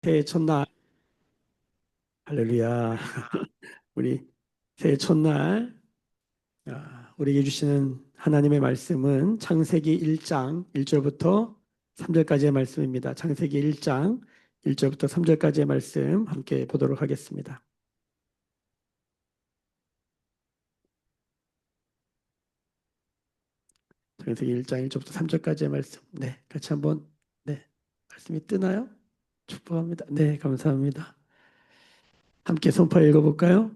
새해 첫날, 할렐루야. 우리 새해 첫날, 우리에게 주시는 하나님의 말씀은 창세기 1장 1절부터 3절까지의 말씀입니다. 창세기 1장 1절부터 3절까지의 말씀 함께 보도록 하겠습니다. 창세기 1장 1절부터 3절까지의 말씀. 네, 같이 한번, 네, 말씀이 뜨나요? 축복합니다. 네, 감사합니다. 함께 선포 읽어볼까요?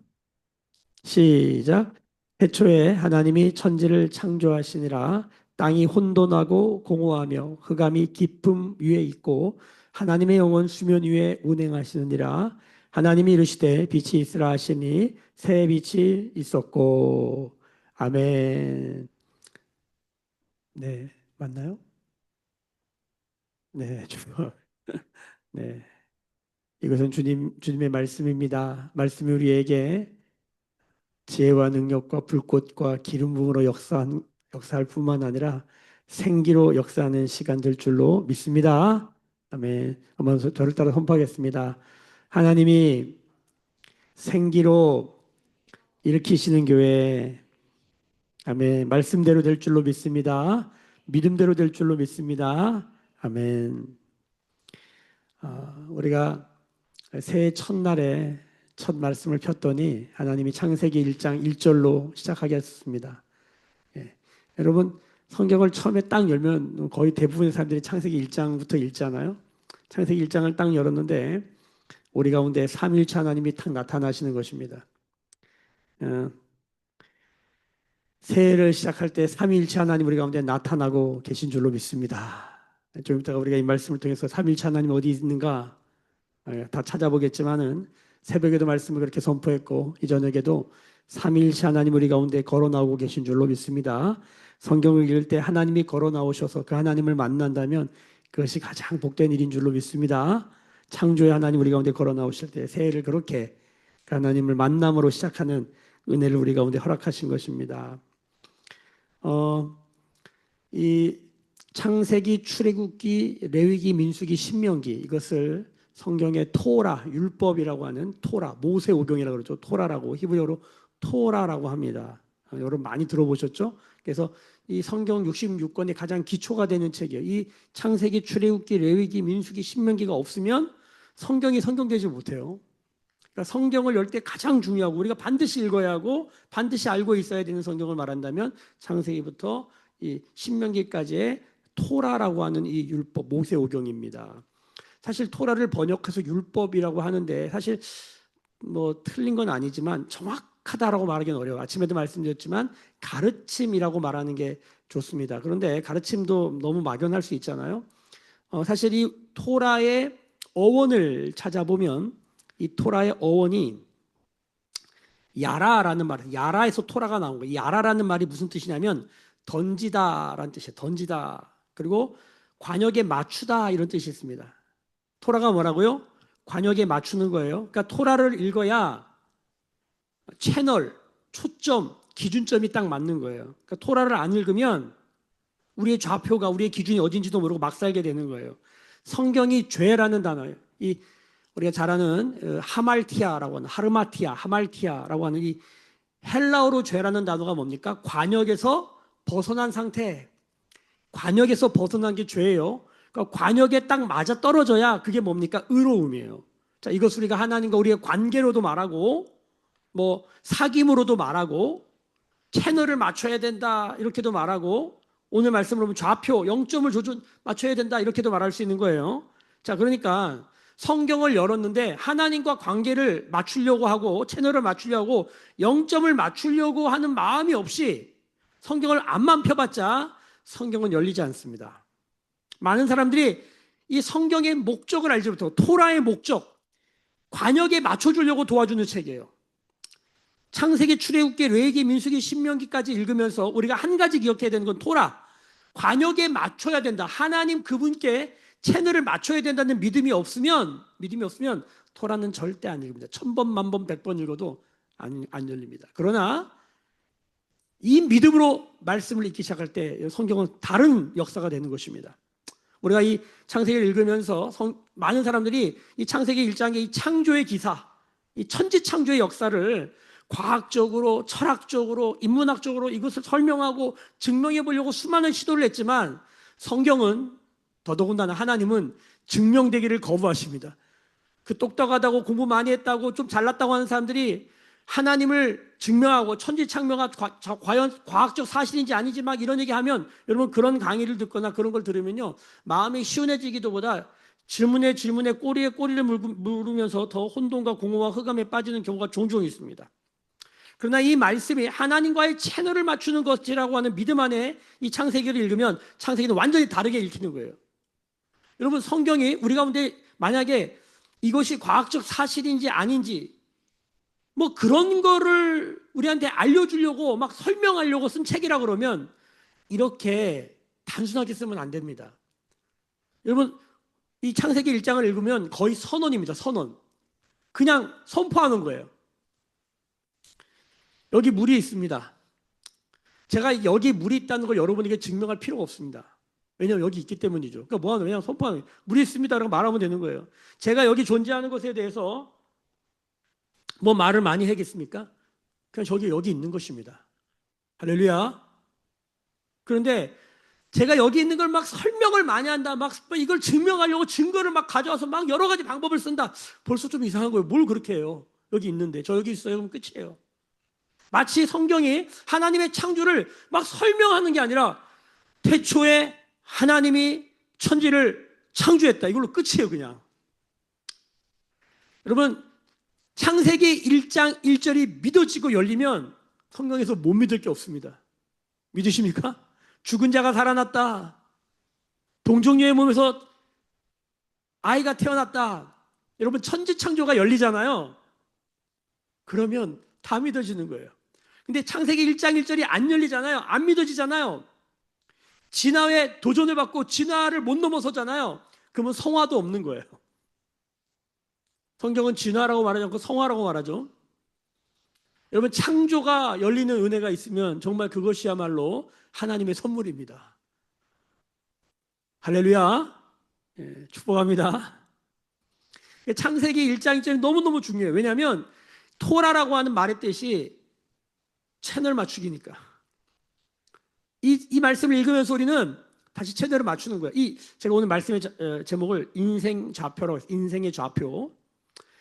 시작. 태초에 하나님이 천지를 창조하시니라. 땅이 혼돈하고 공허하며 흑암이 깊음 위에 있고 하나님의 영은 수면 위에 운행하시느니라. 하나님이 이르시되 빛이 있으라 하시니 새 빛이 있었고. 아멘. 네, 맞나요? 네, 주님. 네, 이것은 주님의 말씀입니다. 말씀이 우리에게 지혜와 능력과 불꽃과 기름 부음으로 역사할 뿐만 아니라 생기로 역사하는 시간 될 줄로 믿습니다. 아멘. 한번 저를 따라 선포하겠습니다. 하나님이 생기로 일으키시는 교회, 아멘. 말씀대로 될 줄로 믿습니다. 믿음대로 될 줄로 믿습니다. 아멘. 우리가 새해 첫날에 첫 말씀을 폈더니 하나님이 창세기 1장 1절로 시작하겠습니다. 예. 여러분 성경을 처음에 딱 열면 거의 대부분의 사람들이 창세기 1장부터 읽잖아요. 창세기 1장을 딱 열었는데 우리 가운데 삼위일체 하나님이 딱 나타나시는 것입니다. 어, 새해를 시작할 때 삼위일체 하나님 우리 가운데 나타나고 계신 줄로 믿습니다. 좀 이따가 우리가 이 말씀을 통해서 삼위일체 하나님 어디 있는가 다 찾아보겠지만은 새벽에도 말씀을 그렇게 선포했고 이 저녁에도 삼위일체 하나님 우리 가운데 걸어 나오고 계신 줄로 믿습니다. 성경을 읽을 때 하나님이 걸어 나오셔서 그 하나님을 만난다면 그것이 가장 복된 일인 줄로 믿습니다. 창조의 하나님 우리 가운데 걸어 나오실 때 새해를 그렇게 그 하나님을 만남으로 시작하는 은혜를 우리 가운데 허락하신 것입니다. 이 창세기, 출애굽기, 레위기, 민수기, 신명기 이것을 성경의 토라, 율법이라고 하는 토라, 모세오경이라고 그러죠. 토라라고 히브리어로 토라라고 합니다. 여러분 많이 들어보셨죠? 그래서 이 성경 66권의 가장 기초가 되는 책이에요. 이 창세기, 출애굽기, 레위기, 민수기, 신명기가 없으면 성경이 성경되지 못해요. 그러니까 성경을 열 때 가장 중요하고 우리가 반드시 읽어야 하고 반드시 알고 있어야 되는 성경을 말한다면 창세기부터 이 신명기까지의 토라라고 하는 이 율법 모세오경입니다. 사실 토라를 번역해서 율법이라고 하는데 사실 뭐 틀린 건 아니지만 정확하다라고 말하기는 어려워요. 아침에도 말씀드렸지만 가르침이라고 말하는 게 좋습니다. 그런데 가르침도 너무 막연할 수 있잖아요. 사실 이 토라의 어원을 찾아보면 이 토라의 어원이 야라라는 말, 야라에서 토라가 나온 거예요. 야라라는 말이 무슨 뜻이냐면 던지다라는 뜻이에요. 던지다. 그리고 관역에 맞추다 이런 뜻이 있습니다. 토라가 뭐라고요? 관역에 맞추는 거예요. 그러니까 토라를 읽어야 채널, 초점, 기준점이 딱 맞는 거예요. 그러니까 토라를 안 읽으면 우리의 좌표가 우리의 기준이 어딘지도 모르고 막 살게 되는 거예요. 성경이 죄라는 단어예요. 이 우리가 잘 아는 하말티아라고 하는 하르마티아, 하말티아라고 하는 이 헬라어로 죄라는 단어가 뭡니까? 관역에서 벗어난 상태. 관역에서 벗어난 게 죄예요. 그러니까 관역에 딱 맞아 떨어져야 그게 뭡니까? 의로움이에요. 자, 이것을 우리가 하나님과 우리의 관계로도 말하고 뭐 사귐으로도 말하고 채널을 맞춰야 된다 이렇게도 말하고 오늘 말씀으로 보면 좌표 0점을 맞춰야 된다 이렇게도 말할 수 있는 거예요. 자, 그러니까 성경을 열었는데 하나님과 관계를 맞추려고 하고 채널을 맞추려고 하고 0점을 맞추려고 하는 마음이 없이 성경을 앞만 펴봤자 성경은 열리지 않습니다. 많은 사람들이 이 성경의 목적을 알지 못하고 토라의 목적, 관역에 맞춰주려고 도와주는 책이에요. 창세기, 출애굽기, 레위기, 민수기, 신명기까지 읽으면서 우리가 한 가지 기억해야 되는 건 토라. 관역에 맞춰야 된다. 하나님 그분께 채널을 맞춰야 된다는 믿음이 없으면 토라는 절대 안 읽습니다. 1000번, 만번, 100번 읽어도 안 열립니다. 그러나 이 믿음으로 말씀을 읽기 시작할 때 성경은 다른 역사가 되는 것입니다. 우리가 이 창세기를 읽으면서 많은 사람들이 이 창세기 1장의 이 창조의 기사, 이 천지창조의 역사를 과학적으로, 철학적으로, 인문학적으로 이것을 설명하고 증명해 보려고 수많은 시도를 했지만 성경은 더더군다나 하나님은 증명되기를 거부하십니다. 그 똑똑하다고 공부 많이 했다고 좀 잘났다고 하는 사람들이 하나님을 증명하고 천지창조가 과연 과학적 사실인지 아닌지 막 이런 얘기하면 여러분 그런 강의를 듣거나 그런 걸 들으면요 마음이 시원해지기도보다 질문에 꼬리에 꼬리를 물으면서 더 혼돈과 공허와 흑암에 빠지는 경우가 종종 있습니다. 그러나 이 말씀이 하나님과의 채널을 맞추는 것이라고 하는 믿음 안에 이 창세기를 읽으면 창세기는 완전히 다르게 읽히는 거예요. 여러분 성경이 우리 가운데 만약에 이것이 과학적 사실인지 아닌지 뭐 그런 거를 우리한테 알려주려고 막 설명하려고 쓴 책이라 그러면 이렇게 단순하게 쓰면 안 됩니다. 여러분 이 창세기 1장을 읽으면 거의 선언입니다. 선언. 그냥 선포하는 거예요. 여기 물이 있습니다. 제가 여기 물이 있다는 걸 여러분에게 증명할 필요가 없습니다. 왜냐하면 여기 있기 때문이죠. 그러니까 뭐하는 거예요? 선포하는 거예요. 물이 있습니다라고 말하면 되는 거예요. 제가 여기 존재하는 것에 대해서 뭐 말을 많이 하겠습니까? 그냥 저기 여기 있는 것입니다. 할렐루야. 그런데 제가 여기 있는 걸 막 설명을 많이 한다. 막 이걸 증명하려고 증거를 막 가져와서 막 여러 가지 방법을 쓴다. 벌써 좀 이상한 거예요. 뭘 그렇게 해요? 여기 있는데. 저 여기 있어요. 그럼 끝이에요. 마치 성경이 하나님의 창조를 막 설명하는 게 아니라 태초에 하나님이 천지를 창조했다. 이걸로 끝이에요, 그냥. 여러분, 창세기 1장 1절이 믿어지고 열리면 성경에서 못 믿을 게 없습니다. 믿으십니까? 죽은 자가 살아났다. 동정녀의 몸에서 아이가 태어났다. 여러분 천지창조가 열리잖아요. 그러면 다 믿어지는 거예요. 근데 창세기 1장 1절이 안 열리잖아요. 안 믿어지잖아요. 진화에 도전을 받고 진화를 못 넘어서잖아요. 그러면 성화도 없는 거예요. 성경은 진화라고 말하지 않고 성화라고 말하죠. 여러분 창조가 열리는 은혜가 있으면 정말 그것이야말로 하나님의 선물입니다. 할렐루야. 예, 축복합니다. 창세기 1장 1절이 너무너무 중요해요. 왜냐하면 토라라고 하는 말의 뜻이 채널 맞추기니까. 이 말씀을 읽으면서 우리는 다시 채널을 맞추는 거예요. 제가 오늘 말씀의 제목을 인생 좌표라고 했어요. 인생의 좌표.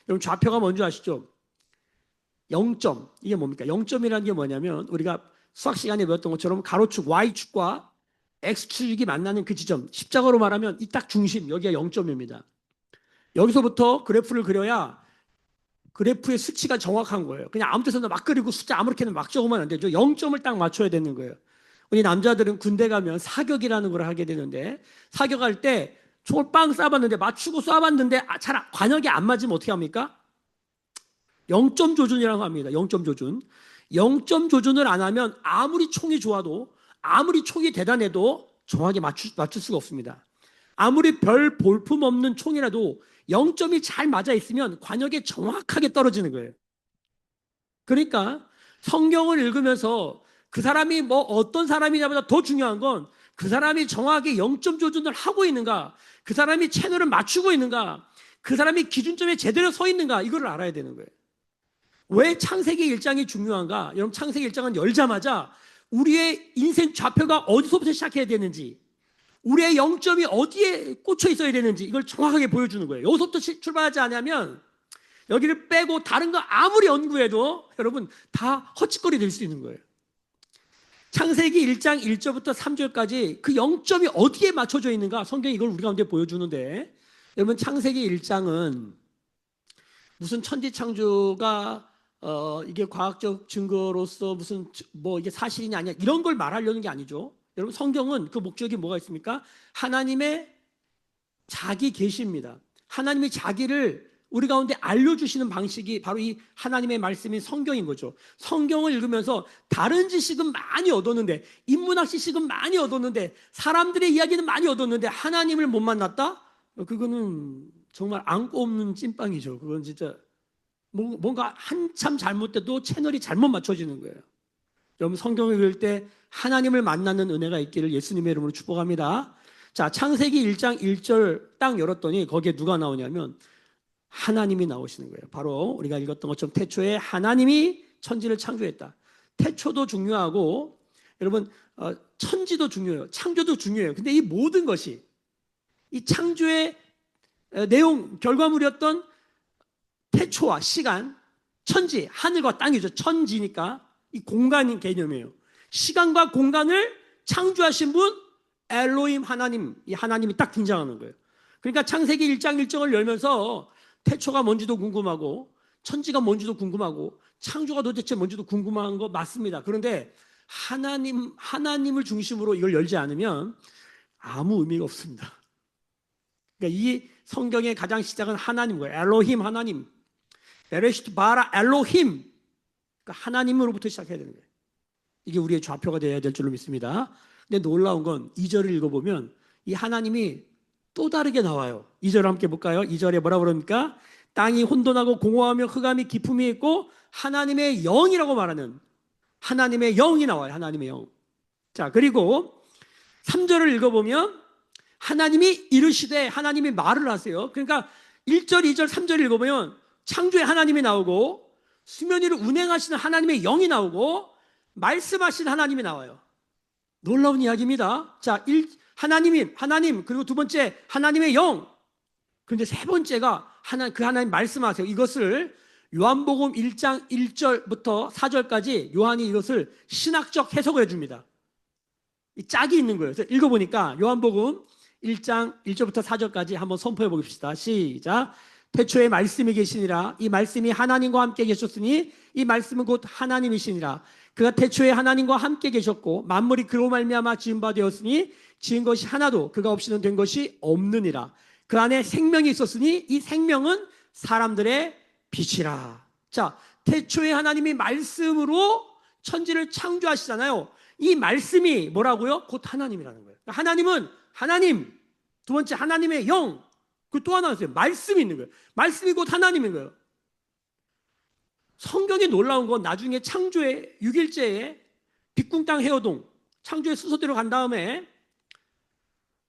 여러분 좌표가 뭔지 아시죠? 0점. 이게 뭡니까? 0점이라는 게 뭐냐면 우리가 수학 시간에 배웠던 것처럼 가로축 Y축과 X축이 만나는 그 지점. 십자가로 말하면 이 딱 중심. 여기가 0점입니다. 여기서부터 그래프를 그려야 그래프의 수치가 정확한 거예요. 그냥 아무 데서나 막 그리고 숫자 아무렇게나 막 적으면 안 되죠. 0점을 딱 맞춰야 되는 거예요. 우리 남자들은 군대 가면 사격이라는 걸 하게 되는데 사격할 때 총을 빵 쏴봤는데 맞추고 쏴봤는데 잘 관역이 안 맞으면 어떻게 합니까? 0점 조준이라고 합니다. 0점 조준. 0점 조준을 안 하면 아무리 총이 좋아도 아무리 총이 대단해도 정확히 맞출 수가 없습니다. 아무리 별 볼품 없는 총이라도 0점이 잘 맞아 있으면 관역에 정확하게 떨어지는 거예요. 그러니까 성경을 읽으면서 그 사람이 뭐 어떤 사람이냐보다 더 중요한 건 그 사람이 정확히 0점 조준을 하고 있는가, 그 사람이 채널을 맞추고 있는가, 그 사람이 기준점에 제대로 서 있는가 이걸 알아야 되는 거예요. 왜 창세기 1장이 중요한가? 여러분 창세기 1장은 열자마자 우리의 인생 좌표가 어디서부터 시작해야 되는지, 우리의 0점이 어디에 꽂혀 있어야 되는지 이걸 정확하게 보여주는 거예요. 여기서부터 출발하지 않으면 여기를 빼고 다른 거 아무리 연구해도 여러분 다 헛짓거리 될 수 있는 거예요. 창세기 1장 1절부터 3절까지 그 0점이 어디에 맞춰져 있는가 성경이 이걸 우리 가운데 보여주는데 여러분 창세기 1장은 무슨 천지창조가 이게 과학적 증거로서 무슨 뭐 이게 사실이냐 아니냐 이런 걸 말하려는 게 아니죠. 여러분 성경은 그 목적이 뭐가 있습니까? 하나님의 자기 계시입니다. 하나님이 자기를 우리 가운데 알려주시는 방식이 바로 이 하나님의 말씀인 성경인 거죠. 성경을 읽으면서 다른 지식은 많이 얻었는데 인문학 지식은 많이 얻었는데 사람들의 이야기는 많이 얻었는데 하나님을 못 만났다? 그거는 정말 안고 없는 찐빵이죠. 그건 진짜 뭔가 한참 잘못돼도 채널이 잘못 맞춰지는 거예요. 여러분 성경을 읽을 때 하나님을 만나는 은혜가 있기를 예수님의 이름으로 축복합니다. 자, 창세기 1장 1절 딱 열었더니 거기에 누가 나오냐면 하나님이 나오시는 거예요. 바로 우리가 읽었던 것처럼 태초에 하나님이 천지를 창조했다. 태초도 중요하고 여러분 천지도 중요해요. 창조도 중요해요. 근데 이 모든 것이 이 창조의 내용 결과물이었던 태초와 시간, 천지, 하늘과 땅이죠. 천지니까 이 공간인 개념이에요. 시간과 공간을 창조하신 분 엘로힘 하나님, 이 하나님이 딱 등장하는 거예요. 그러니까 창세기 1장 1절을 열면서 태초가 뭔지도 궁금하고 천지가 뭔지도 궁금하고 창조가 도대체 뭔지도 궁금한 거 맞습니다. 그런데 하나님을 중심으로 이걸 열지 않으면 아무 의미가 없습니다. 그러니까 이 성경의 가장 시작은 하나님 거예요. 엘로힘 하나님. 베레시트 바라 엘로힘. 그러니까 하나님으로부터 시작해야 되는 거예요. 이게 우리의 좌표가 되어야 될 줄로 믿습니다. 근데 놀라운 건 2절을 읽어보면 이 하나님이 또 다르게 나와요. 2절 함께 볼까요? 2절에 뭐라 그럽니까? 땅이 혼돈하고 공허하며 흑암이 기품이 있고 하나님의 영이라고 말하는 하나님의 영이 나와요. 하나님의 영. 자, 그리고 3절을 읽어보면 하나님이 이르시되 하나님이 말을 하세요. 그러니까 1절, 2절, 3절 읽어보면 창조의 하나님이 나오고 수면 위를 운행하시는 하나님의 영이 나오고 말씀하신 하나님이 나와요. 놀라운 이야기입니다. 자, 하나님, 그리고 두 번째 하나님의 영. 그런데 세 번째가 그 하나님 말씀하세요. 이것을 요한복음 1장 1절부터 4절까지 요한이 이것을 신학적 해석을 해줍니다. 이 짝이 있는 거예요. 그래서 읽어보니까 요한복음 1장 1절부터 4절까지 한번 선포해 보십시다. 시작. 태초에 말씀이 계시니라. 이 말씀이 하나님과 함께 계셨으니 이 말씀은 곧 하나님이시니라. 그가 태초에 하나님과 함께 계셨고 만물이 그로 말미암아 지은 바 되었으니 지은 것이 하나도 그가 없이는 된 것이 없느니라. 그 안에 생명이 있었으니 이 생명은 사람들의 빛이라. 자, 태초에 하나님이 말씀으로 천지를 창조하시잖아요. 이 말씀이 뭐라고요? 곧 하나님이라는 거예요. 하나님은 하나님, 두 번째 하나님의 영, 그 또 하나 있어요. 말씀이 있는 거예요. 말씀이 곧 하나님인 거예요. 성경이 놀라운 건 나중에 창조의 6일째에 빅궁 땅 헤어동 창조의 수소대로 간 다음에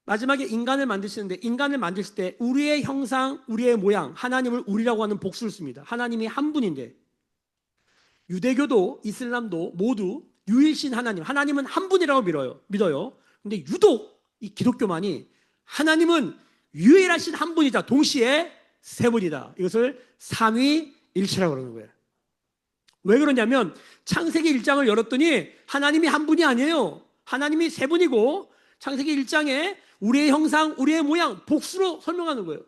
마지막에 인간을 만드시는데 인간을 만드실 때 우리의 형상, 우리의 모양, 하나님을 우리라고 하는 복수를 씁니다. 하나님이 한 분인데 유대교도 이슬람도 모두 유일신 하나님은 한 분이라고 믿어요. 근데 유독 이 기독교만이 하나님은 유일하신 한 분이다. 동시에 세 분이다. 이것을 삼위일체라고 그러는 거예요. 왜 그러냐면 창세기 1장을 열었더니 하나님이 한 분이 아니에요. 하나님이 세 분이고 창세기 1장에 우리의 형상, 우리의 모양, 복수로 설명하는 거예요.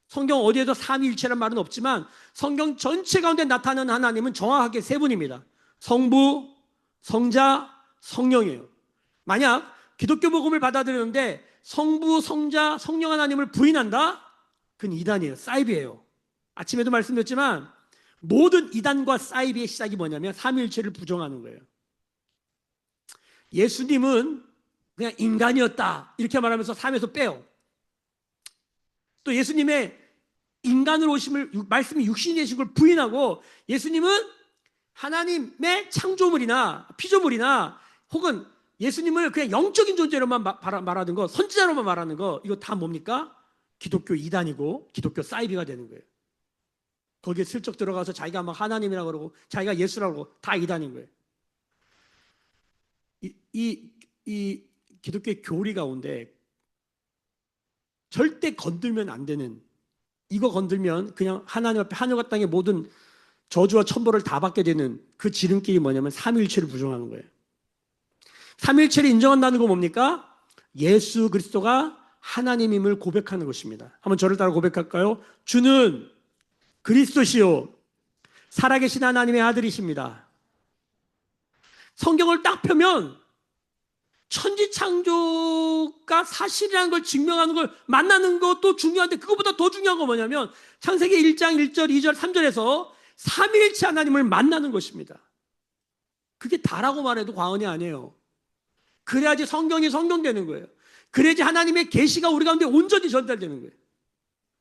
성경 어디에도 삼위일체란 말은 없지만 성경 전체 가운데 나타나는 하나님은 정확하게 세 분입니다. 성부, 성자, 성령이에요. 만약 기독교 복음을 받아들이는데 성부, 성자, 성령 하나님을 부인한다? 그건 이단이에요. 사이비예요. 아침에도 말씀드렸지만 모든 이단과 사이비의 시작이 뭐냐면 삼위일체를 부정하는 거예요. 예수님은 그냥 인간이었다 이렇게 말하면서 삶에서 빼요. 또 예수님의 인간으로 오심을 말씀이 육신이 되신 걸 부인하고 예수님은 하나님의 창조물이나 피조물이나 혹은 예수님을 그냥 영적인 존재로만 말하는 거, 선지자로만 말하는 거, 이거 다 뭡니까? 기독교 이단이고 기독교 사이비가 되는 거예요. 거기에 슬쩍 들어가서 자기가 막 하나님이라고 그러고 자기가 예수라고 그러고 다 이단인 거예요. 이 기독교의 교리 가운데 절대 건들면 안 되는, 이거 건들면 그냥 하나님 앞에 하늘과 땅의 모든 저주와 천벌을 다 받게 되는 그 지름길이 뭐냐면 삼위일체를 부정하는 거예요. 삼위일체를 인정한다는 건 뭡니까? 예수 그리스도가 하나님임을 고백하는 것입니다. 한번 저를 따라 고백할까요? 주는 그리스도시요 살아계신 하나님의 아들이십니다. 성경을 딱 펴면 천지창조가 사실이라는 걸 증명하는 걸 만나는 것도 중요한데 그것보다 더 중요한 건 뭐냐면 창세기 1장 1절, 2절, 3절에서 삼위일체 하나님을 만나는 것입니다. 그게 다라고 말해도 과언이 아니에요. 그래야지 성경이 성경되는 거예요. 그래야지 하나님의 계시가 우리 가운데 온전히 전달되는 거예요.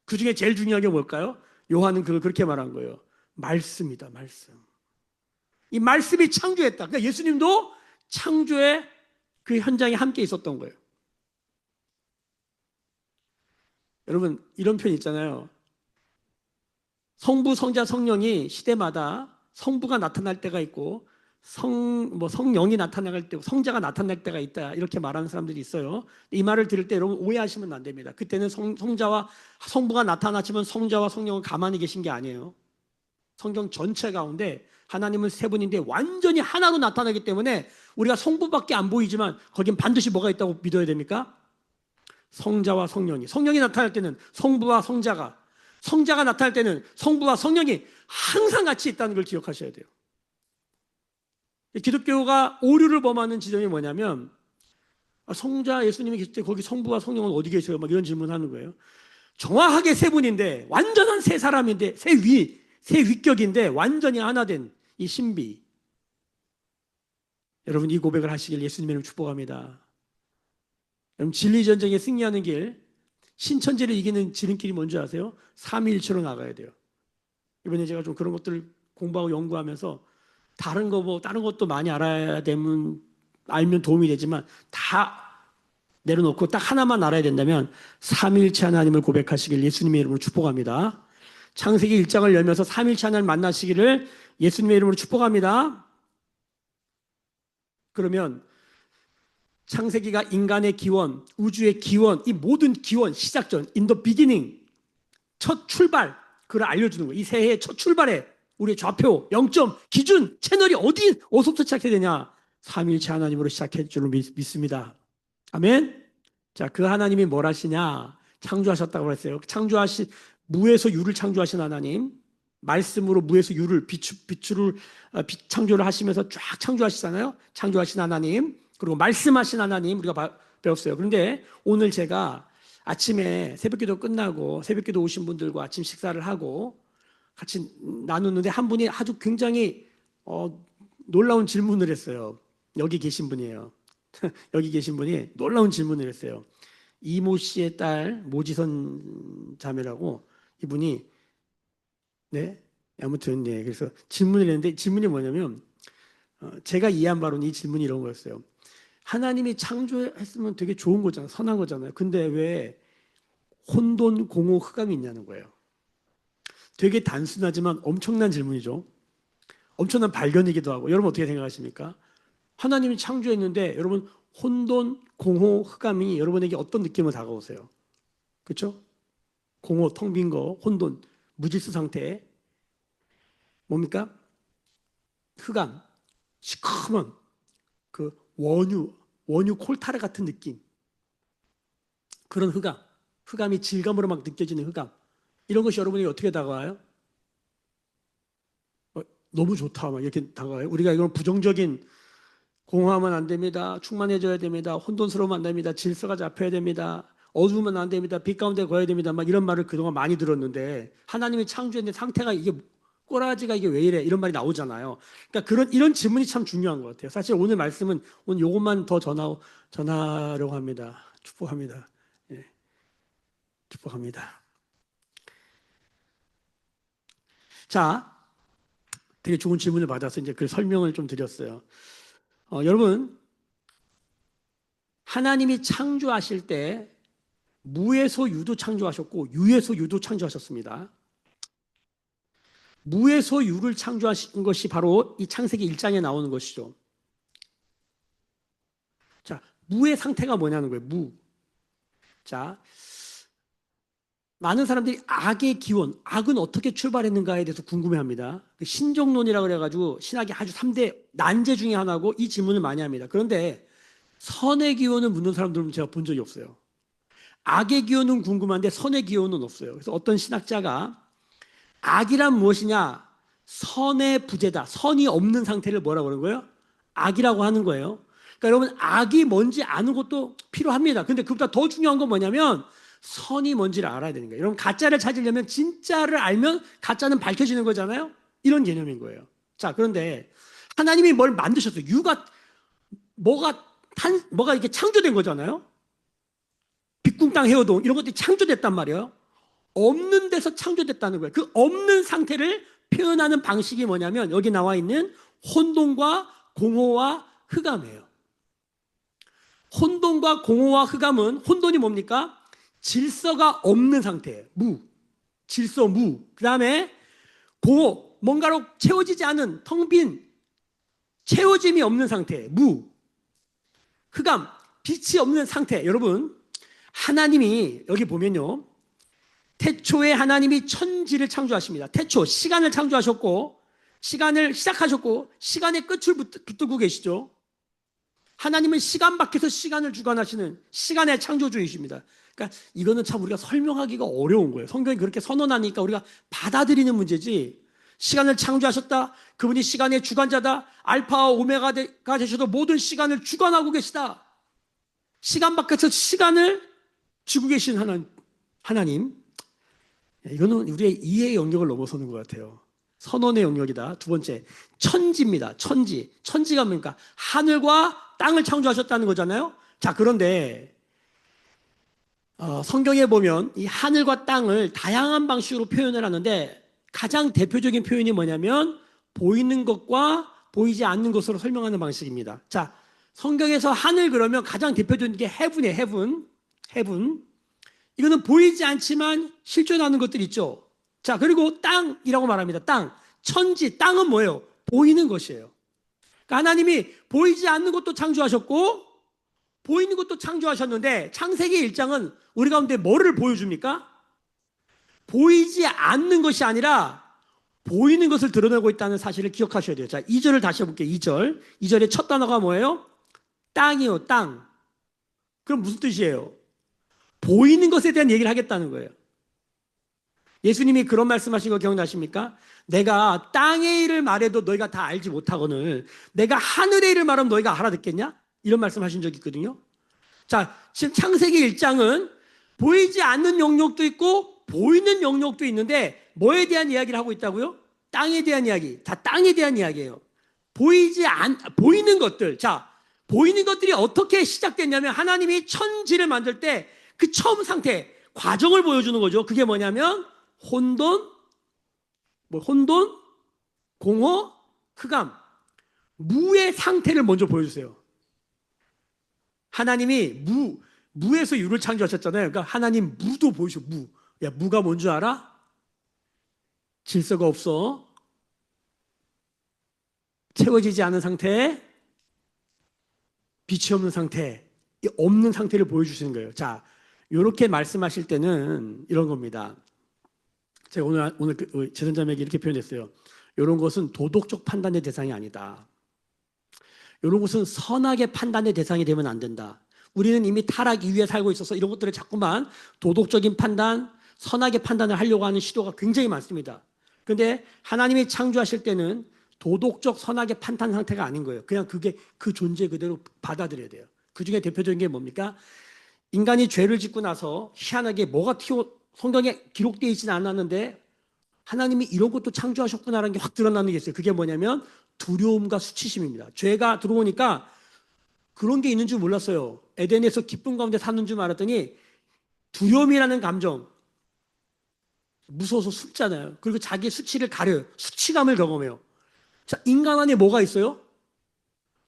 그 중에 제일 중요한 게 뭘까요? 요한은 그걸 그렇게 말한 거예요. 말씀이다, 말씀. 이 말씀이 창조했다. 그러니까 예수님도 창조의 그 현장에 함께 있었던 거예요. 여러분 이런 표현 있잖아요. 성부, 성자, 성령이 시대마다 성부가 나타날 때가 있고 성령이 나타날 때, 성자가 나타날 때가 있다. 이렇게 말하는 사람들이 있어요. 이 말을 들을 때 여러분 오해하시면 안 됩니다. 그때는 성자와 성부가 나타났지만 성자와 성령은 가만히 계신 게 아니에요. 성경 전체 가운데 하나님은 세 분인데 완전히 하나로 나타나기 때문에 우리가 성부밖에 안 보이지만 거긴 반드시 뭐가 있다고 믿어야 됩니까? 성자와 성령이. 성령이 나타날 때는 성부와 성자가, 성자가 나타날 때는 성부와 성령이 항상 같이 있다는 걸 기억하셔야 돼요. 기독교가 오류를 범하는 지점이 뭐냐면 성자 예수님이 계실 때 거기 성부와 성령은 어디 계세요? 막 이런 질문하는 거예요. 정확하게 세 분인데 완전한 세 사람인데 세 위격인데 완전히 하나 된 이 신비. 여러분 이 고백을 하시길 예수님의 이름으로 축복합니다. 여러분 진리 전쟁에 승리하는 길, 신천지를 이기는 지름길이 뭔지 아세요? 삼위일체로 나가야 돼요. 이번에 제가 좀 그런 것들을 공부하고 연구하면서 다른 것도 많이 알면 도움이 되지만 다 내려놓고 딱 하나만 알아야 된다면 삼위일체 하나님을 고백하시길 예수님의 이름으로 축복합니다. 창세기 1장을 열면서 삼위일체 하나님을 만나시기를 예수님의 이름으로 축복합니다. 그러면 창세기가 인간의 기원, 우주의 기원, 이 모든 기원, 시작전, in the beginning, 첫 출발, 그걸 알려주는 거예요. 이 새해의 첫 출발에 우리의 좌표, 0점, 기준, 채널이 어디서부터 시작해야 되냐? 삼위일체 하나님으로 시작할 줄로 믿습니다. 아멘? 자, 그 하나님이 뭘 하시냐? 창조하셨다고 그랬어요. 무에서 유를 창조하신 하나님, 말씀으로 무에서 유를, 창조를 하시면서 쫙 창조하시잖아요. 창조하신 하나님, 그리고 말씀하신 하나님, 우리가 배웠어요. 그런데 오늘 제가 아침에 새벽기도 끝나고 새벽기도 오신 분들과 아침 식사를 하고 같이 나누는데 한 분이 아주 굉장히 놀라운 질문을 했어요. 여기 계신 분이에요. 여기 계신 분이 놀라운 질문을 했어요. 이모 씨의 딸 모지선 자매라고 이분이 네 아무튼 네 그래서 질문을 했는데 질문이 뭐냐면 제가 이해한 바로는 이 질문이 이런 거였어요. 하나님이 창조했으면 되게 좋은 거잖아요. 선한 거잖아요. 근데 왜 혼돈, 공허, 흑암이 있냐는 거예요. 되게 단순하지만 엄청난 질문이죠. 엄청난 발견이기도 하고. 여러분 어떻게 생각하십니까? 하나님이 창조했는데 여러분 혼돈, 공허, 흑암이 여러분에게 어떤 느낌으로 다가오세요? 그렇죠? 공허, 텅 빈 거, 혼돈, 무질서 상태. 뭡니까? 흑암, 시커먼 그 원유 콜타르 같은 느낌. 그런 흑암이 질감으로 막 느껴지는 흑암. 이런 것이 여러분에게 어떻게 다가와요? 너무 좋다 막 이렇게 다가와요. 우리가 이걸 부정적인 공허하면 안 됩니다. 충만해져야 됩니다. 혼돈스러우면 안 됩니다. 질서가 잡혀야 됩니다. 어두우면 안 됩니다. 빛 가운데 거해야 됩니다. 막 이런 말을 그동안 많이 들었는데 하나님이 창조했는데 상태가 이게 꼬라지가 이게 왜 이래? 이런 말이 나오잖아요. 그러니까 이런 질문이 참 중요한 것 같아요. 사실 오늘 말씀은 오늘 요것만 더 전하려고 합니다. 축복합니다. 예, 축복합니다. 자, 되게 좋은 질문을 받아서 이제 그 설명을 좀 드렸어요. 여러분, 하나님이 창조하실 때 무에서 유도 창조하셨고 유에서 유도 창조하셨습니다. 무에서 유를 창조하신 것이 바로 이 창세기 1장에 나오는 것이죠. 자, 무의 상태가 뭐냐는 거예요. 무. 자, 많은 사람들이 악의 기원, 악은 어떻게 출발했는가에 대해서 궁금해합니다. 신정론이라고 그래가지고 신학의 아주 3대 난제 중에 하나고 이 질문을 많이 합니다. 그런데 선의 기원을 묻는 사람들은 제가 본 적이 없어요. 악의 기원은 궁금한데 선의 기원은 없어요. 그래서 어떤 신학자가 악이란 무엇이냐? 선의 부재다. 선이 없는 상태를 뭐라고 그러는 거예요? 악이라고 하는 거예요. 그러니까 여러분 악이 뭔지 아는 것도 필요합니다. 근데 그보다 더 중요한 건 뭐냐면 선이 뭔지를 알아야 되는 거예요. 여러분 가짜를 찾으려면 진짜를 알면 가짜는 밝혀지는 거잖아요. 이런 개념인 거예요. 자, 그런데 하나님이 뭘 만드셨어요. 뭐가 이렇게 창조된 거잖아요. 빛궁땅 헤어동 이런 것들이 창조됐단 말이에요. 없는 데서 창조됐다는 거예요. 그 없는 상태를 표현하는 방식이 뭐냐면 여기 나와 있는 혼돈과 공허와 흑암이에요. 혼돈과 공허와 흑암은 혼돈이 뭡니까? 질서가 없는 상태, 무, 질서 무. 그 다음에 공허, 뭔가로 채워지지 않은 텅 빈 채워짐이 없는 상태, 무. 흑암, 빛이 없는 상태. 여러분, 하나님이 여기 보면요, 태초에 하나님이 천지를 창조하십니다. 태초, 시간을 창조하셨고, 시간을 시작하셨고, 시간의 끝을 붙들고 계시죠. 하나님은 시간 밖에서 시간을 주관하시는 시간의 창조주이십니다. 그러니까 이거는 참 우리가 설명하기가 어려운 거예요. 성경이 그렇게 선언하니까 우리가 받아들이는 문제지. 시간을 창조하셨다. 그분이 시간의 주관자다. 알파와 오메가가 되셔도 모든 시간을 주관하고 계시다. 시간 밖에서 시간을 주고 계신 하나님. 이거는 우리의 이해의 영역을 넘어서는 것 같아요. 선언의 영역이다. 두 번째, 천지입니다. 천지. 천지가 뭡니까? 하늘과 땅을 창조하셨다는 거잖아요. 자, 그런데 성경에 보면 이 하늘과 땅을 다양한 방식으로 표현을 하는데 가장 대표적인 표현이 뭐냐면 보이는 것과 보이지 않는 것으로 설명하는 방식입니다. 자, 성경에서 하늘 그러면 가장 대표적인 게 heaven이에요. heaven. 이거는 보이지 않지만 실존하는 것들 있죠. 자, 그리고 땅이라고 말합니다. 땅. 천지, 땅은 뭐예요? 보이는 것이에요. 그러니까 하나님이 보이지 않는 것도 창조하셨고 보이는 것도 창조하셨는데 창세기 1장은 우리 가운데 뭐를 보여줍니까? 보이지 않는 것이 아니라 보이는 것을 드러내고 있다는 사실을 기억하셔야 돼요. 자, 2절을 다시 해볼게요. 2절. 2절의 첫 단어가 뭐예요? 땅이요, 땅. 그럼 무슨 뜻이에요? 보이는 것에 대한 얘기를 하겠다는 거예요. 예수님이 그런 말씀하신 거 기억나십니까? 내가 땅의 일을 말해도 너희가 다 알지 못하거늘 내가 하늘의 일을 말하면 너희가 알아듣겠냐? 이런 말씀하신 적이 있거든요. 자, 지금 창세기 1장은 보이지 않는 영역도 있고 보이는 영역도 있는데 뭐에 대한 이야기를 하고 있다고요? 땅에 대한 이야기. 다 땅에 대한 이야기예요. 보이는 것들. 자, 보이는 것들이 어떻게 시작됐냐면 하나님이 천지를 만들 때 그 처음 상태, 과정을 보여주는 거죠. 그게 뭐냐면 혼돈, 공허, 흑암, 무의 상태를 먼저 보여주세요. 하나님이 무에서 유를 창조하셨잖아요. 그러니까 하나님 무도 보여줘. 무. 야, 무가 뭔 줄 알아? 질서가 없어. 채워지지 않은 상태, 빛이 없는 상태, 없는 상태를 보여주시는 거예요. 자, 이렇게 말씀하실 때는 이런 겁니다. 제가 오늘 제선자매에게 이렇게 표현했어요. 이런 것은 도덕적 판단의 대상이 아니다. 이런 것은 선악의 판단의 대상이 되면 안 된다. 우리는 이미 타락 이후에 살고 있어서 이런 것들을 자꾸만 도덕적인 판단, 선악의 판단을 하려고 하는 시도가 굉장히 많습니다. 그런데 하나님이 창조하실 때는 도덕적 선악의 판단 상태가 아닌 거예요. 그냥 그게 그 존재 그대로 받아들여야 돼요. 그 중에 대표적인 게 뭡니까? 인간이 죄를 짓고 나서 희한하게 뭐가 성경에 기록되어 있지는 않았는데 하나님이 이런 것도 창조하셨구나라는 게 확 드러나는 게 있어요. 그게 뭐냐면 두려움과 수치심입니다. 죄가 들어오니까 그런 게 있는 줄 몰랐어요. 에덴에서 기쁨 가운데 사는 줄 알았더니 두려움이라는 감정, 무서워서 숨잖아요. 그리고 자기 수치를 가려요. 수치감을 경험해요. 자, 인간 안에 뭐가 있어요?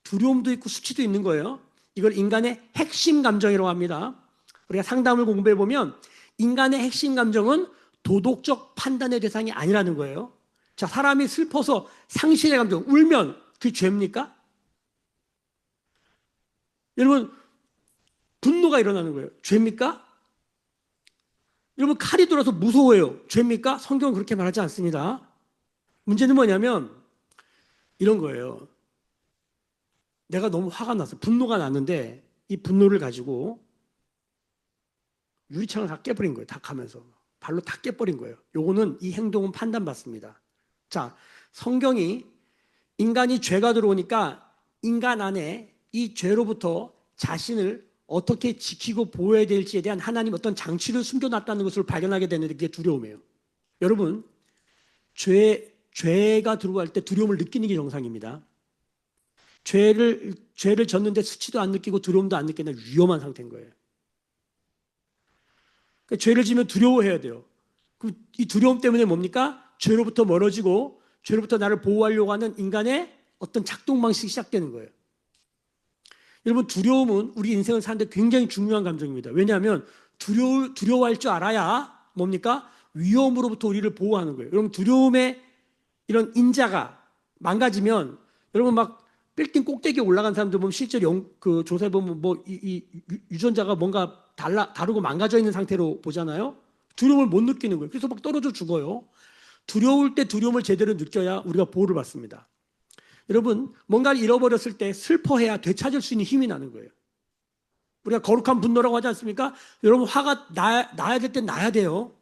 두려움도 있고 수치도 있는 거예요. 이걸 인간의 핵심 감정이라고 합니다. 우리가 상담을 공부해 보면 인간의 핵심 감정은 도덕적 판단의 대상이 아니라는 거예요. 자, 사람이 슬퍼서 상실의 감정, 울면 그게 죄입니까? 여러분, 분노가 일어나는 거예요. 죄입니까? 여러분, 칼이 들어서 무서워해요. 죄입니까? 성경은 그렇게 말하지 않습니다. 문제는 뭐냐면 이런 거예요. 내가 너무 화가 났어. 분노가 났는데 이 분노를 가지고 유리창을 다 깨버린 거예요. 다 가면서. 발로 다 깨버린 거예요. 요거는 이 행동은 판단받습니다. 자, 성경이 인간이 죄가 들어오니까 인간 안에 이 죄로부터 자신을 어떻게 지키고 보호해야 될지에 대한 하나님 어떤 장치를 숨겨놨다는 것을 발견하게 되는데 그게 두려움이에요. 여러분, 죄가 들어갈 때 두려움을 느끼는 게 정상입니다. 죄를 졌는데 수치도 안 느끼고 두려움도 안 느끼는 위험한 상태인 거예요. 그러니까 죄를 지면 두려워해야 돼요. 이 두려움 때문에 뭡니까? 죄로부터 멀어지고 죄로부터 나를 보호하려고 하는 인간의 어떤 작동 방식이 시작되는 거예요. 여러분, 두려움은 우리 인생을 사는데 굉장히 중요한 감정입니다. 왜냐하면 두려워할 줄 알아야 뭡니까? 위험으로부터 우리를 보호하는 거예요. 여러분, 두려움의 이런 인자가 망가지면, 여러분 막 빌딩 꼭대기에 올라간 사람들 보면 실제로 그 조사해 보면 뭐 이 유전자가 뭔가 다르고 망가져 있는 상태로 보잖아요. 두려움을 못 느끼는 거예요. 그래서 막 떨어져 죽어요. 두려울 때 두려움을 제대로 느껴야 우리가 보호를 받습니다. 여러분, 뭔가를 잃어버렸을 때 슬퍼해야 되찾을 수 있는 힘이 나는 거예요. 우리가 거룩한 분노라고 하지 않습니까? 여러분, 화가 나야 될 땐 나야 돼요.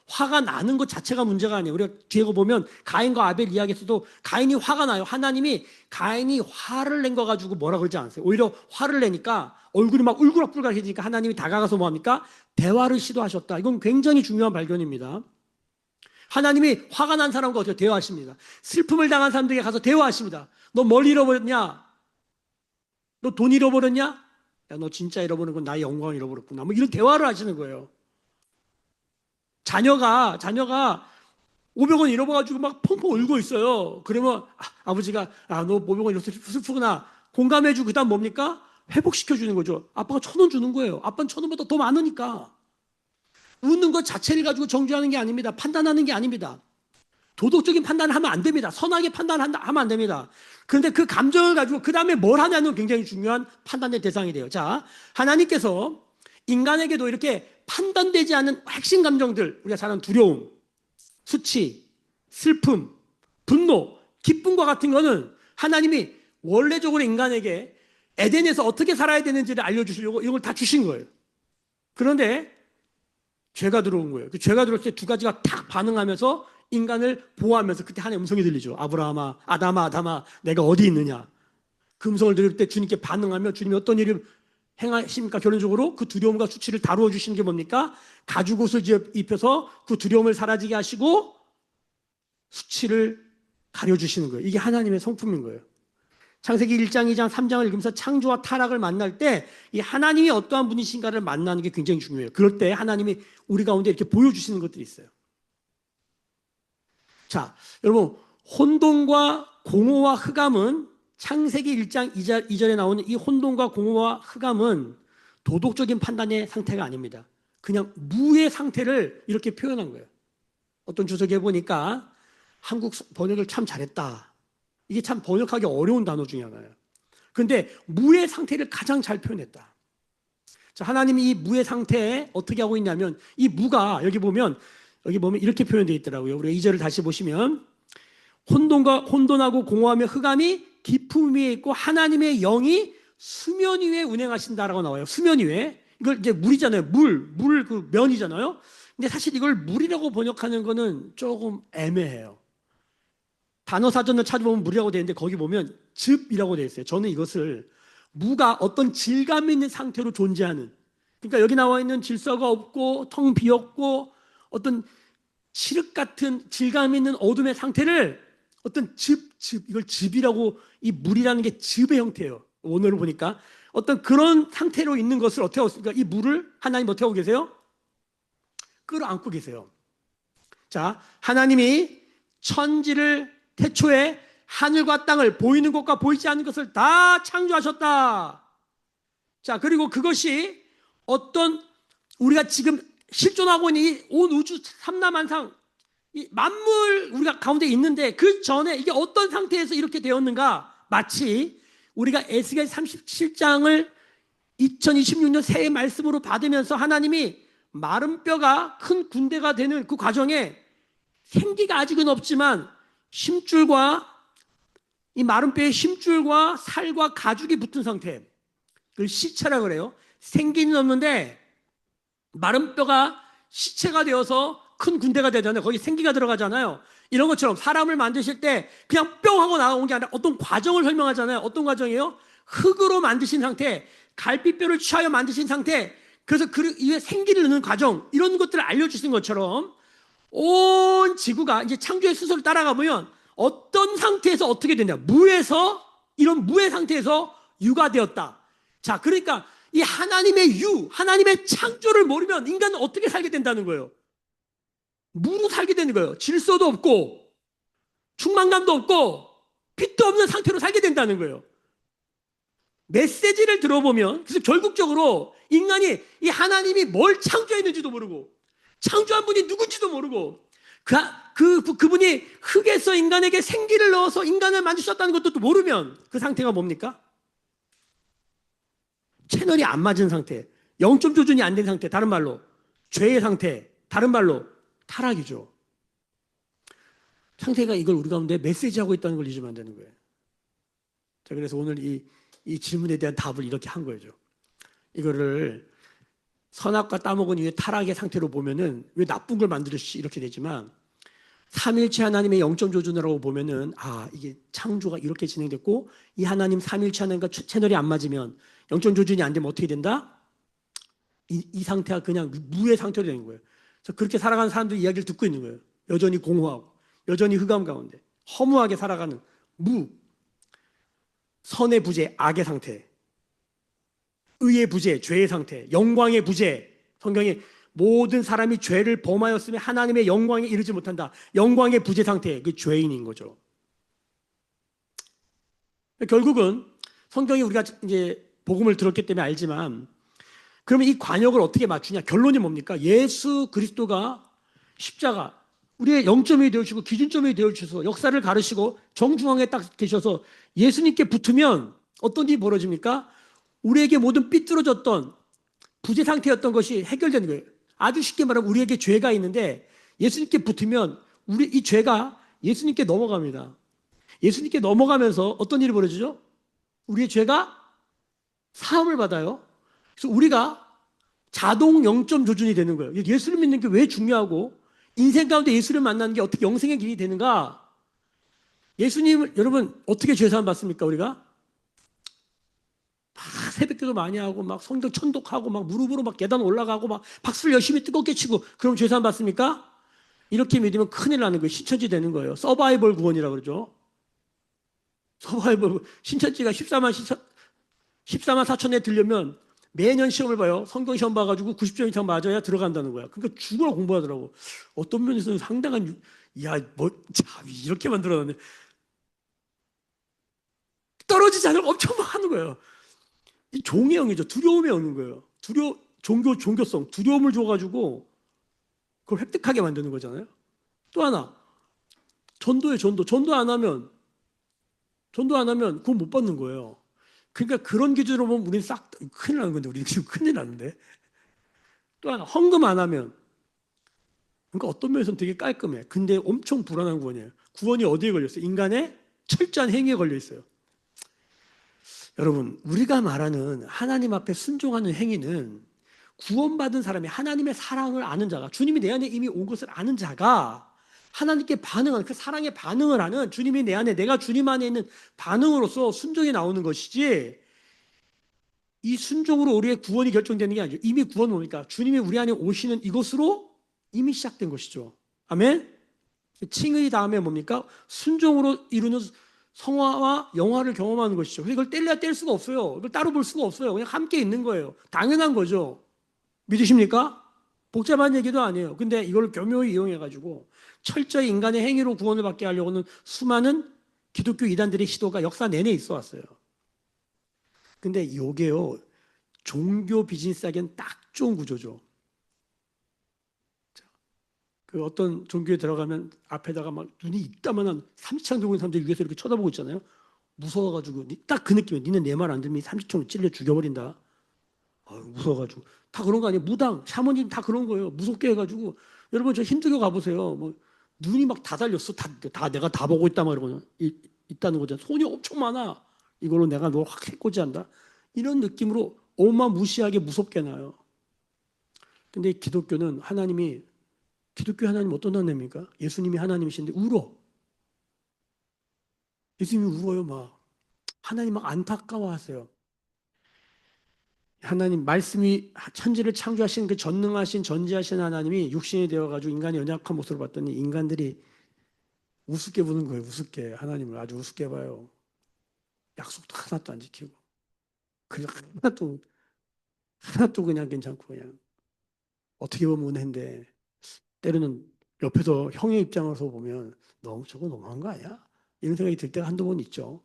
화가 나는 것 자체가 문제가 아니에요. 우리가 뒤에 보면 가인과 아벨 이야기에서도 가인이 화가 나요. 하나님이 가인이 화를 낸 거 가지고 뭐라 그러지 않았어요. 오히려 화를 내니까 얼굴이 막 울그락불그락해지니까 하나님이 다가가서 뭐합니까? 대화를 시도하셨다. 이건 굉장히 중요한 발견입니다. 하나님이 화가 난 사람과 어떻게 대화하십니다. 슬픔을 당한 사람들에게 가서 대화하십니다. 너 뭘 잃어버렸냐? 너 돈 잃어버렸냐? 야, 너 진짜 잃어버린 건 나의 영광을 잃어버렸구나. 뭐 이런 대화를 하시는 거예요. 자녀가 500원 잃어버려가지고 막 펑펑 울고 있어요. 그러면 아버지가 너 500원 잃어서 슬프구나. 공감해주고 그다음 뭡니까? 회복시켜주는 거죠. 아빠가 1,000원 주는 거예요. 아빠는 1,000원보다 더 많으니까. 웃는 것 자체를 가지고 정죄하는 게 아닙니다. 판단하는 게 아닙니다. 도덕적인 판단을 하면 안 됩니다. 선하게 판단하면 안 됩니다. 그런데 그 감정을 가지고 그 다음에 뭘 하냐는 굉장히 중요한 판단의 대상이 돼요. 자, 하나님께서 인간에게도 이렇게 판단되지 않은 핵심 감정들, 우리가 잘 아는 두려움, 수치, 슬픔, 분노, 기쁨과 같은 거는 하나님이 원래적으로 인간에게 에덴에서 어떻게 살아야 되는지를 알려주시려고 이걸 다 주신 거예요. 그런데 죄가 들어온 거예요. 그 죄가 들어올 때 두 가지가 탁 반응하면서 인간을 보호하면서 그때 하나님의 음성이 들리죠. 아브라함아, 아담아, 내가 어디 있느냐. 그 음성을 들을 때 주님께 반응하면 주님이 어떤 일을 행하십니까? 결론적으로 그 두려움과 수치를 다루어 주시는 게 뭡니까? 가죽옷을 입혀서 그 두려움을 사라지게 하시고 수치를 가려주시는 거예요. 이게 하나님의 성품인 거예요. 창세기 1장, 2장, 3장을 읽으면서 창조와 타락을 만날 때 이 하나님이 어떠한 분이신가를 만나는 게 굉장히 중요해요. 그럴 때 하나님이 우리 가운데 이렇게 보여주시는 것들이 있어요. 자, 여러분, 혼돈과 공허와 흑암은 창세기 1장 2절에 나오는 이 혼돈과 공허와 흑암은 도덕적인 판단의 상태가 아닙니다. 그냥 무의 상태를 이렇게 표현한 거예요. 어떤 주석에 보니까 한국 번역을 참 잘했다. 이게 참 번역하기 어려운 단어 중에 하나예요. 그런데 무의 상태를 가장 잘 표현했다. 자, 하나님이 이 무의 상태에 어떻게 하고 있냐면 이 무가 여기 보면 이렇게 표현되어 있더라고요. 우리가 2절을 다시 보시면 혼돈하고 공허하며 흑암이 깊음 위에 있고 하나님의 영이 수면 위에 운행하신다라고 나와요. 수면 위에. 이걸 이제 물이잖아요. 물 그 면이잖아요. 근데 사실 이걸 물이라고 번역하는 거는 조금 애매해요. 단어 사전을 찾아보면 물이라고 되어 있는데 거기 보면 즙이라고 되어 있어요. 저는 이것을 무가 어떤 질감 있는 상태로 존재하는, 그러니까 여기 나와 있는 질서가 없고 텅 비었고 어떤 칠흑 같은 질감 있는 어둠의 상태를 어떤 이걸 즙이라고, 이 물이라는 게 즙의 형태예요. 원어를 보니까 어떤 그런 상태로 있는 것을 어떻게 하고 있습니까? 이 물을 하나님 어떻게 하고 계세요? 끌어안고 계세요. 자, 하나님이 천지를 태초에 하늘과 땅을 보이는 것과 보이지 않는 것을 다 창조하셨다. 자, 그리고 그것이 어떤 우리가 지금 실존하고 있는 이 온 우주 삼라만상 이 만물 우리가 가운데 있는데 그 전에 이게 어떤 상태에서 이렇게 되었는가? 마치 우리가 에스겔 37장을 2026년 새해 말씀으로 받으면서 하나님이 마른 뼈가 큰 군대가 되는 그 과정에 생기가 아직은 없지만 힘줄과 이 마른 뼈의 힘줄과 살과 가죽이 붙은 상태, 그걸 시체라 그래요. 생기는 없는데 마른 뼈가 시체가 되어서 큰 군대가 되잖아요. 거기 생기가 들어가잖아요. 이런 것처럼 사람을 만드실 때 그냥 뿅 하고 나온 게 아니라 어떤 과정을 설명하잖아요. 어떤 과정이에요? 흙으로 만드신 상태, 갈비뼈를 취하여 만드신 상태, 그래서 그 이후에 생기를 넣는 과정, 이런 것들을 알려주신 것처럼 온 지구가 이제 창조의 순서를 따라가 보면 어떤 상태에서 어떻게 되냐, 무에서, 이런 무의 상태에서 유가 되었다. 자, 그러니까 이 하나님의 하나님의 창조를 모르면 인간은 어떻게 살게 된다는 거예요? 무로 살게 되는 거예요. 질서도 없고 충만감도 없고 빛도 없는 상태로 살게 된다는 거예요. 메시지를 들어보면, 그래서 결국적으로 인간이 이 하나님이 뭘 창조했는지도 모르고 창조한 분이 누군지도 모르고 그분이 흙에서 인간에게 생기를 넣어서 인간을 만드셨다는 것도 또 모르면 그 상태가 뭡니까? 채널이 안 맞은 상태, 영점 조준이 안 된 상태, 다른 말로 죄의 상태, 다른 말로 타락이죠. 상태가 이걸 우리 가운데 메시지하고 있다는 걸 잊으면 안 되는 거예요. 자, 그래서 오늘 이 질문에 대한 답을 이렇게 한 거죠. 이거를 선악과 따먹은 이후에 타락의 상태로 보면은 왜 나쁜 걸 만들었지 이렇게 되지만 삼일체 하나님의 영점 조준이라고 보면은 이게 창조가 이렇게 진행됐고 이 하나님 삼일체 하나님과 채널이 안 맞으면 영점 조준이 안 되면 어떻게 된다? 이 상태가 그냥 무의 상태로 되는 거예요. 그래서 그렇게 살아가는 사람들 이야기를 듣고 있는 거예요. 여전히 공허하고 여전히 흑암 가운데 허무하게 살아가는 무, 선의 부재, 악의 상태, 의의 부재, 죄의 상태, 영광의 부재. 성경에 모든 사람이 죄를 범하였으면 하나님의 영광에 이르지 못한다. 영광의 부재 상태, 그 죄인인 거죠. 결국은 성경이 우리가 이제 복음을 들었기 때문에 알지만 그러면 이 관역을 어떻게 맞추냐? 결론이 뭡니까? 예수 그리스도가 십자가 우리의 영점이 되어주시고 기준점이 되어주셔서 역사를 가르시고 정중앙에 딱 계셔서 예수님께 붙으면 어떤 일이 벌어집니까? 우리에게 모든 삐뚤어졌던 부재 상태였던 것이 해결되는 거예요. 아주 쉽게 말하면 우리에게 죄가 있는데 예수님께 붙으면 우리 이 죄가 예수님께 넘어갑니다. 예수님께 넘어가면서 어떤 일이 벌어지죠? 우리의 죄가 사함을 받아요. 그래서 우리가 자동 영점 조준이 되는 거예요. 예수를 믿는 게 왜 중요하고 인생 가운데 예수를 만나는 게 어떻게 영생의 길이 되는가? 예수님을 여러분 어떻게 죄 사함 받습니까? 우리가 막 새벽기도 많이 하고 막 성경 천독하고 막 무릎으로 막 계단 올라가고 막 박수를 열심히 뜨겁게 치고 그럼 죄 사함 받습니까? 이렇게 믿으면 큰일 나는 거예요. 신천지 되는 거예요. 서바이벌 구원이라고 그러죠. 서바이벌 신천지가 14만 4천에 들려면 매년 시험을 봐요. 성경 시험 봐가지고 90점 이상 맞아야 들어간다는 거야. 그러니까 죽으라 공부하더라고. 어떤 면에서는 상당한 이렇게 만들어놨네. 떨어지지 않으면 엄청 막 하는 거예요. 이 종의 영이죠. 두려움이 오는 거예요. 종교성, 두려움을 줘가지고 그걸 획득하게 만드는 거잖아요. 또 하나, 전도 안 하면 그건 못 받는 거예요. 그러니까 그런 기준으로 보면 우리는 큰일 나는 건데, 우리 지금 큰일 나는데. 또 하나, 헌금 안 하면, 그러니까 어떤 면에서는 되게 깔끔해. 근데 엄청 불안한 구원이에요. 구원이 어디에 걸렸어요? 인간의 철저한 행위에 걸려 있어요. 여러분, 우리가 말하는 하나님 앞에 순종하는 행위는 구원받은 사람이 하나님의 사랑을 아는 자가, 주님이 내 안에 이미 온 것을 아는 자가 하나님께 반응하는, 그 사랑에 반응을 하는, 주님이 내 안에, 내가 주님 안에 있는 반응으로서 순종이 나오는 것이지, 이 순종으로 우리의 구원이 결정되는 게 아니죠. 이미 구원은 뭡니까? 주님이 우리 안에 오시는 이것으로 이미 시작된 것이죠. 아멘? 칭의 다음에 뭡니까? 순종으로 이루는 성화와 영화를 경험하는 것이죠. 이걸 뗄래야 뗄 수가 없어요. 이걸 따로 볼 수가 없어요. 그냥 함께 있는 거예요. 당연한 거죠. 믿으십니까? 복잡한 얘기도 아니에요. 근데 이걸 교묘히 이용해가지고 철저히 인간의 행위로 구원을 받게 하려고는 수많은 기독교 이단들의 시도가 역사 내내 있어 왔어요. 근데 이게요, 종교 비즈니스하기엔 딱 좋은 구조죠. 그 어떤 종교에 들어가면 앞에다가 막 눈이 이따만한 삼지창 들고 있는 사람들 위에서 이렇게 쳐다보고 있잖아요. 무서워가지고 딱 그 느낌이에요. 니는 내 말 안 들으면 삼지창으로 찔러 죽여버린다. 무서워가지고 다 그런 거 아니에요. 무당, 샤머님 다 그런 거예요. 무섭게 해가지고 여러분 저 힌두교 가보세요. 뭐 눈이 막 다 달렸어. 다 내가 다 보고 있다 막 이러고 있다는 거잖아. 손이 엄청 많아. 이걸로 내가 너 확 해코지한다. 이런 느낌으로 어마무시하게 무섭게 나요. 근데 기독교는 기독교 하나님 어떤 하나님입니까? 예수님이 하나님이신데 울어. 예수님이 울어요 막. 하나님 막 안타까워하세요. 하나님 말씀이 천지를 창조하신 그 전능하신 전지하신 하나님이 육신이 되어가지고 인간의 연약한 모습을 봤더니 인간들이 우습게 보는 거예요. 우습게. 하나님을 아주 우습게 봐요. 약속도 하나도 안 지키고. 그냥 하나도 그냥 괜찮고 그냥 어떻게 보면 은혜인데 때로는 옆에서 형의 입장에서 보면 저거 너무한 거 아니야? 이런 생각이 들 때가 한두 번 있죠.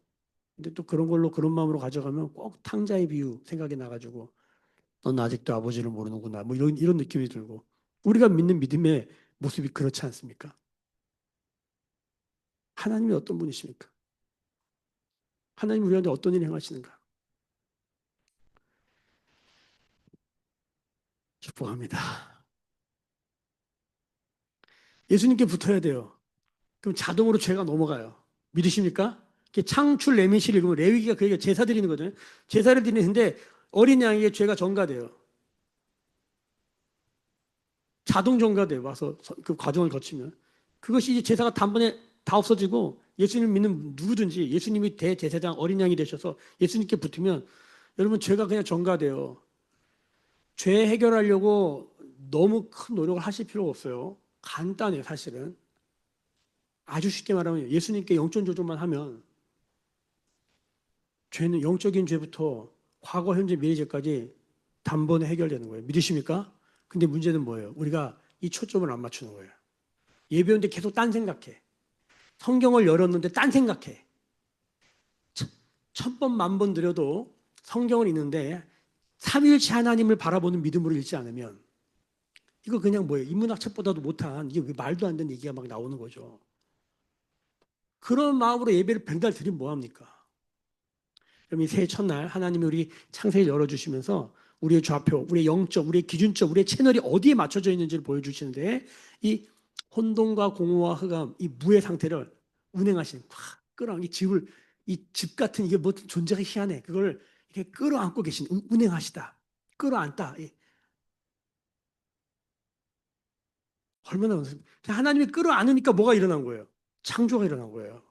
근데 또 그런 걸로 그런 마음으로 가져가면 꼭 탕자의 비유 생각이 나가지고 넌 아직도 아버지를 모르는구나. 뭐 이런 느낌이 들고 우리가 믿는 믿음의 모습이 그렇지 않습니까? 하나님이 어떤 분이십니까? 하나님 우리한테 어떤 일을 행하시는가? 축복합니다. 예수님께 붙어야 돼요. 그럼 자동으로 죄가 넘어가요. 믿으십니까? 창출 레미시를 읽으면 레위기가 그에게 제사 드리는 거잖아요. 제사를 드리는데 어린 양에게 죄가 전가돼요. 자동 전가돼요. 와서 그 과정을 거치면. 그것이 이제 제사가 단번에 다 없어지고 예수님 믿는 누구든지 예수님이 대제사장 어린 양이 되셔서 예수님께 붙으면 여러분 죄가 그냥 전가돼요. 죄 해결하려고 너무 큰 노력을 하실 필요가 없어요. 간단해요, 사실은. 아주 쉽게 말하면 예수님께 영적 조종만 하면 죄는 영적인 죄부터 과거, 현재, 미래죄까지 단번에 해결되는 거예요. 믿으십니까? 근데 문제는 뭐예요? 우리가 이 초점을 안 맞추는 거예요. 예배원데 계속 딴 생각해. 성경을 열었는데 딴 생각해. 천 번, 만 번 들여도 성경을 읽는데 삼위일체 하나님을 바라보는 믿음으로 읽지 않으면 이거 그냥 뭐예요? 인문학 책보다도 못한 이게 말도 안 되는 얘기가 막 나오는 거죠. 그런 마음으로 예배를 백날 드리면 뭐합니까? 그럼 이 새해 첫날 하나님이 우리 창세기를 열어주시면서 우리의 좌표, 우리의 영적, 우리의 기준점, 우리의 채널이 어디에 맞춰져 있는지를 보여주시는데 이 혼돈과 공허와 흑암, 이 무의 상태를 운행하시는 확 끌어안 이 집을 이 집 같은 이게 뭐 존재가 희한해. 그걸 이렇게 끌어안고 계신 운행하시다. 끌어안다. 얼마나 하나님이 끌어안으니까 뭐가 일어난 거예요? 창조가 일어난 거예요.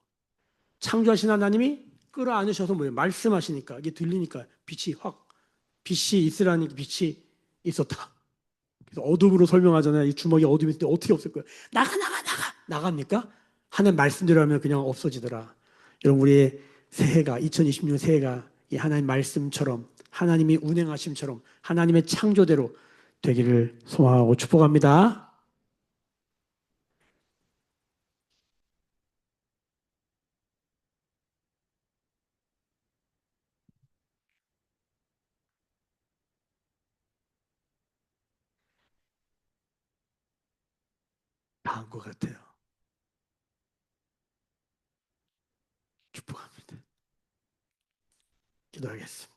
창조하신 하나님이 끌어안으셔서 뭐예요? 말씀하시니까 이게 들리니까 빛이 있으라니 빛이 있었다. 그래서 어둠으로 설명하잖아요. 이 주먹이 어둠이 있을 때 어떻게 없을 거예요? 나갑니까? 하나님 말씀대로 하면 그냥 없어지더라. 여러분 우리의 새해가 2026년 새해가 이 하나님 말씀처럼 하나님이 운행하심처럼 하나님의 창조대로 되기를 소망하고 축복합니다. 다한 것 같아요. 축복합니다. 기도하겠습니다.